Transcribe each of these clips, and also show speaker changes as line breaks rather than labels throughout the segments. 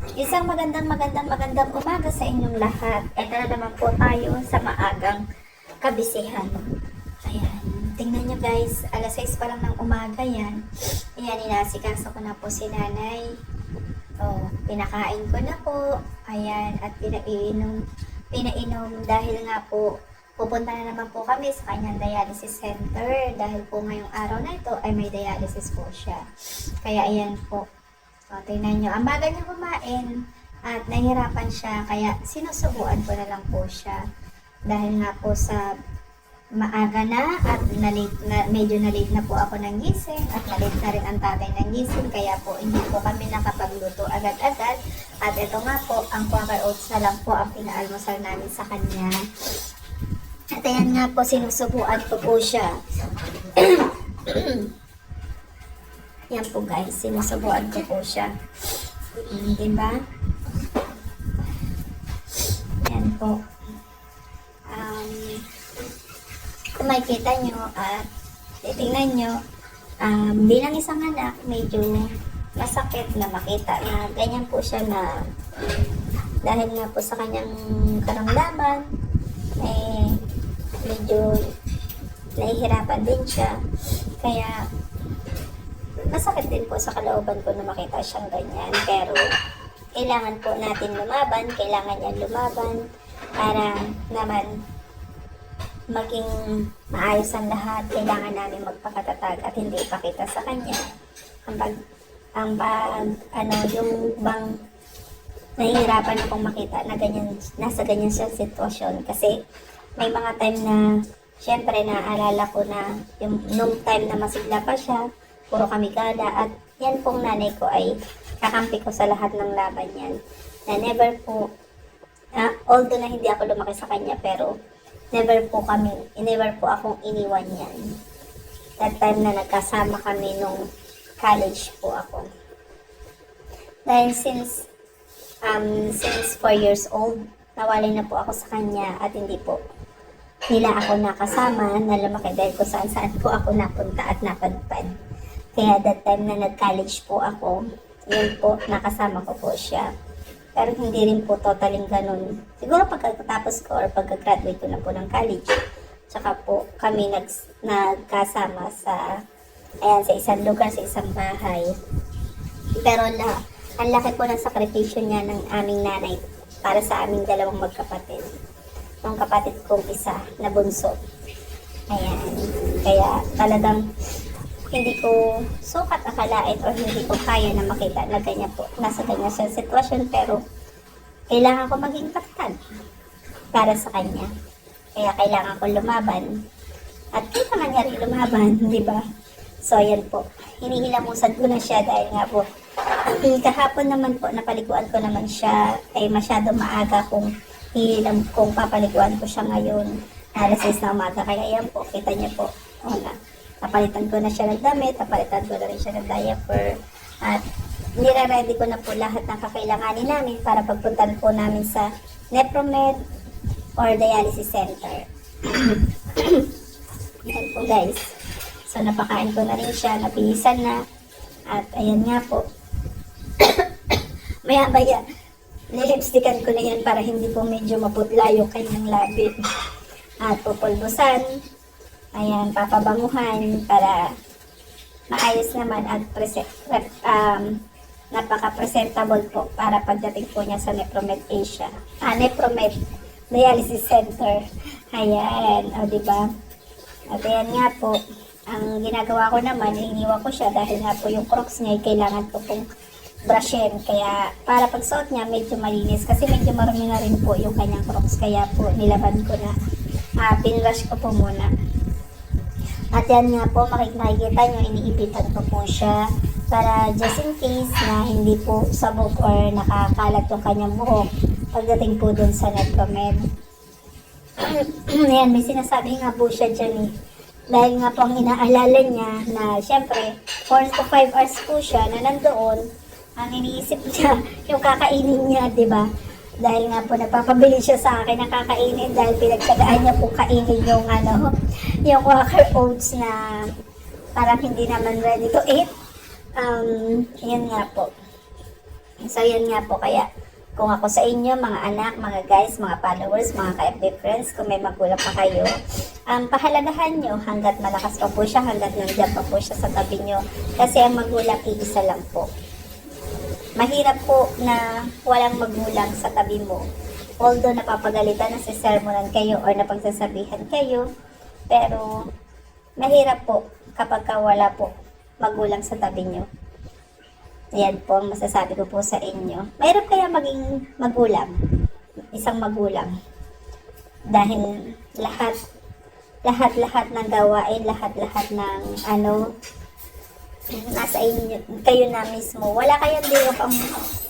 Isang magandang umaga sa inyong lahat. Ito na naman po tayo sa maagang kabisihan. Ayan, tingnan nyo guys, alas 6 pa lang ng umaga yan. Ayan, inasikaso ko na po si nanay. Oh, pinakain ko na po. Ayan, at pinainom dahil nga po pupunta na naman po kami sa kanyang dialysis center dahil po ngayong araw na ito ay may dialysis po siya. Kaya ayan po. O, tingnan nyo. Ang bagal niya kumain at nahihirapan siya. Kaya sinusubuan ko na lang po siya. Dahil nga po sa maaga na at medyo na-late na po ako ng gising at na-late na rin ang tatay ng gising. Kaya po hindi po kami nakapagluto agad-agad. At ito nga po, ang Quaker Oats na lang po ang pinaalmusal namin sa kanya. At ayan nga po, sinusubuan ko po siya. Yan po guys, sinusubuan ko po siya. Diba? Yan po. Kung makikita nyo at titingnan nyo, bilang isang anak, medyo masakit na makita na ganyan po siya na dahil nga po sa kanyang karamdaman, medyo nahihirapan din siya. Kaya masakit din po sa kalooban ko na makita siyang ganyan. Pero kailangan po natin lumaban, kailangan niya lumaban para naman maging maayos ang lahat. Kailangan namin magpakatatag at hindi ipakita sa kanya yung bang nahihirapan akong makita na ganyan, nasa ganyan siyang sitwasyon. Kasi may mga time na syempre naaalala ko na nung time na masigla pa siya, puro kami gala, at yan pong nanay ko ay kakampi ko sa lahat ng laban yan. Na never po, although na hindi ako lumaki sa kanya, pero never po akong iniwan yan. That time na nagkasama kami nung college po ako. Dahil since 4 years old, nawalay na po ako sa kanya at hindi po nila ako nakasama na lumaki dahil kung saan po ako napunta at napadpad. Kaya that time na nag-college po ako, yun po, nakasama ko po siya. Pero hindi rin po totaling ganun. Siguro pagkatapos ko or pagka-graduate ko na po ng college, tsaka po kami nagkasama sa isang lugar, sa isang bahay. Pero ang laki po ng sakripisyo niya ng aming nanay para sa aming dalawang magkapatid. Yung kapatid kong isa na bunso. Ayan. Kaya talagang hindi ko sukat akalain o hindi ko kaya na makita na ganyan po, nasa ganyan siyang sitwasyon, pero kailangan ko maging tatag para sa kanya. Kaya kailangan ko lumaban. At kailangan niya rin lumaban, di ba? So, ayan po. Hinihilamusan ko na siya dahil nga po, kahapon naman po, napaliguan ko naman siya, ay masyado maaga kung papaliguan ko siya ngayon. Alas 6 na umaga. Kaya ayan po, kita niya po. Napalitan ko na siya ng damit, napalitan ko na rin siya ng diaper, at nire-ready ko na po lahat ng kakailanganin namin para pagpuntan po namin sa Nepromed or dialysis center. Yan po guys. So napakain ko na rin siya, napilisan na, at ayan nga po. Maya-maya, nilipstickan ko na yan para hindi po medyo maputla yung kanyang labi. At pupulbusan. Ayan, papabanguhan para maayos naman at napaka-presentable po para pagdating po niya sa Nepromed Asia. Nepromed Dialysis Center. Ayan, o diba? At ayan nga po, ang ginagawa ko naman, iniwan ko siya dahil nga po yung Crocs niya, kailangan ko pong brushin. Kaya para pagsuot niya, medyo malinis. Kasi medyo marumi na rin po yung kanyang Crocs. Kaya po, nilaban ko na. Pinrush ko po muna. At yan nga po, makikita nyo, iniipitan ko po siya para just in case na hindi po sabog or nakakalat yung kanyang buhok pagdating po dun sa Nepromed. Ayan, may sinasabi nga po siya dyan eh. Dahil nga po ang inaalala niya na syempre 4 to 5 hours po siya na nandoon, ang iniisip niya yung kakainin niya, di ba? Dahil nga po nagpapabili siya sa akin ng kakainin dahil pinagsagaan niya po kainin yung yung Quaker Oats na parang hindi naman ready to eat. Yan nga po. So, yun nga po. Kaya, kung ako sa inyo, mga anak, mga guys, mga followers, mga ka-FB friends, kung may magulang pa kayo, pahalagahan nyo hanggat malakas pa po siya, hanggat nandiyan pa po siya sa tabi nyo. Kasi ang magulang, iisa lang po. Mahirap po na walang magulang sa tabi mo. Although napapagalitan, nasisermonan kayo or napagsasabihan kayo, pero mahirap po kapag wala po magulang sa tabi nyo. Yan po ang masasabi ko po sa inyo. Mahirap kaya maging magulang, isang magulang. Dahil lahat ng gawain, lahat ng nasa inyo, kayo na mismo. Wala kayong dirop ang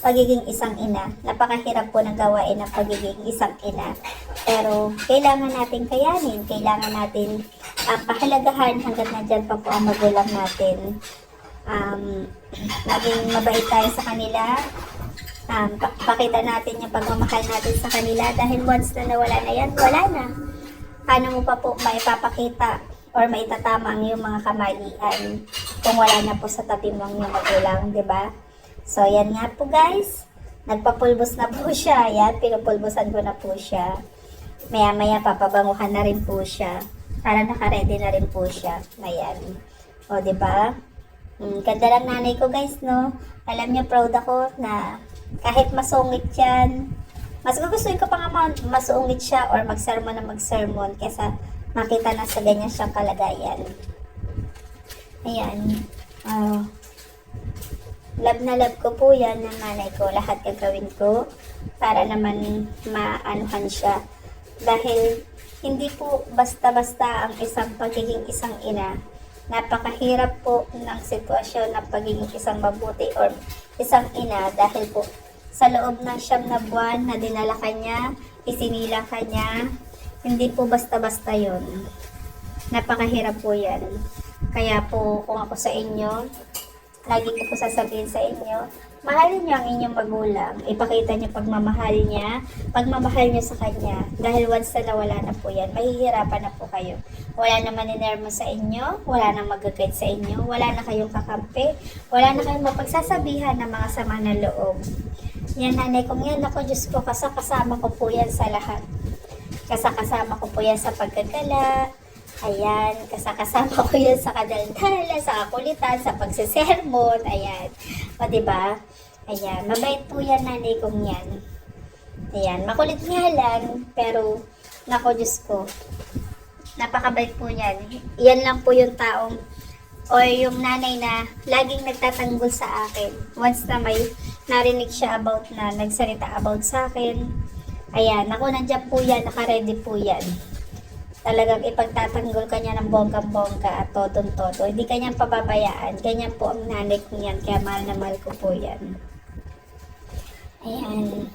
pagiging isang ina. Napakahirap po ng gawain ng pagiging isang ina. Pero kailangan natin kayanin, kailangan natin pahalagahan hanggat nandyan pa po ang magulang natin. Maging mabait tayo sa kanila, pakita natin yung pagmamahal natin sa kanila dahil once na nawala na yan, wala na. Paano mo pa po maipapakita or maitatama ang iyong mga kamalian kung wala na po sa tabi mo ang iyong magulang, di ba? So, yan nga po guys, nagpapulbos na po siya, yan, pinupulbosan ko na po siya. Maya-maya papabanguhan na rin po siya, para naka-ready na rin po siya, ayan. O, di ba? Ganda lang nanay ko guys, no? Alam niyo, proud ako na kahit masungit yan, mas gugustuhin ko pa nga masungit siya or magsermon na magsermon kesa makita na sa ganyan siyang kalagayan. Ayan. Love na love ko po yan ng nanay ko. Lahat gagawin ko para naman maanuhan siya. Dahil hindi po basta-basta ang isang pagiging isang ina. Napakahirap po ng sitwasyon ng pagiging isang mabuti or isang ina dahil po sa loob ng 9 na buwan na dinala ka niya, isinilang ka niya, hindi po basta-basta yun. Napakahirap po yan. Kaya po kung ako sa inyo, lagi ko po sasabihin sa inyo, mahalin niyo ang inyong magulang. Ipakita niyo pagmamahal niyo sa kanya. Dahil once na nawala na po yan, mahihirapan na po kayo. Wala na maninermo sa inyo, wala na mag-guide sa inyo, wala na kayong kakampi, wala na kayong mapagsasabihan ng mga sama na loob. Yan nanay kong yan, ako Diyos ko, kasama ko po yan sa lahat. Kasama ko po yan sa pagkagala, ayan, kasama ko yan sa kadaldala, sa kakulitan, sa pagsisermon, ayan. O diba? Ayan, mabait po yan nanay kong yan. Ayan, makulit nga lang, pero nako Diyos ko, napakabait po yan. Yan lang po yung taong o yung nanay na laging nagtatanggol sa akin. Once na may narinig siya about na nagsalita about sa akin, ayan, ako nandiyan po yan, nakaready po yan. Talagang ipagtatanggol ka niya ng bonggang-bongga at todong-todo. Hindi ka niyang pababayaan. Ganyan po ang nanay ko yan, kaya mahal na mahal ko po yan. Ayan.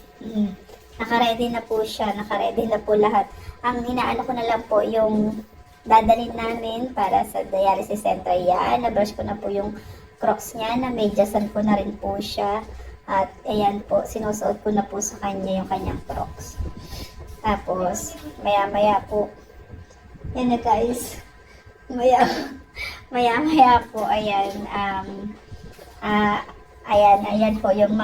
Nakaready na po siya, nakaready na po lahat. Ang hinaano ko na lang po yung dadalhin namin para sa dialysis center. Yan, nabrush ko na po yung crocs niya, na medyasan ko na rin po siya. At ayan po, sinusuot ko na po sa kanya yung kanyang crocs. Tapos, maya-maya po, yan na guys, maya-maya po, ayan, ayan po, yung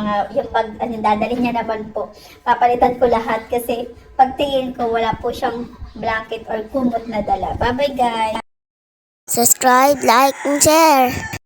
dadalhin niya naman po, papalitan ko lahat kasi pagtingin ko, wala po siyang blanket or kumot na dala. Bye-bye guys!
Subscribe, like, and share.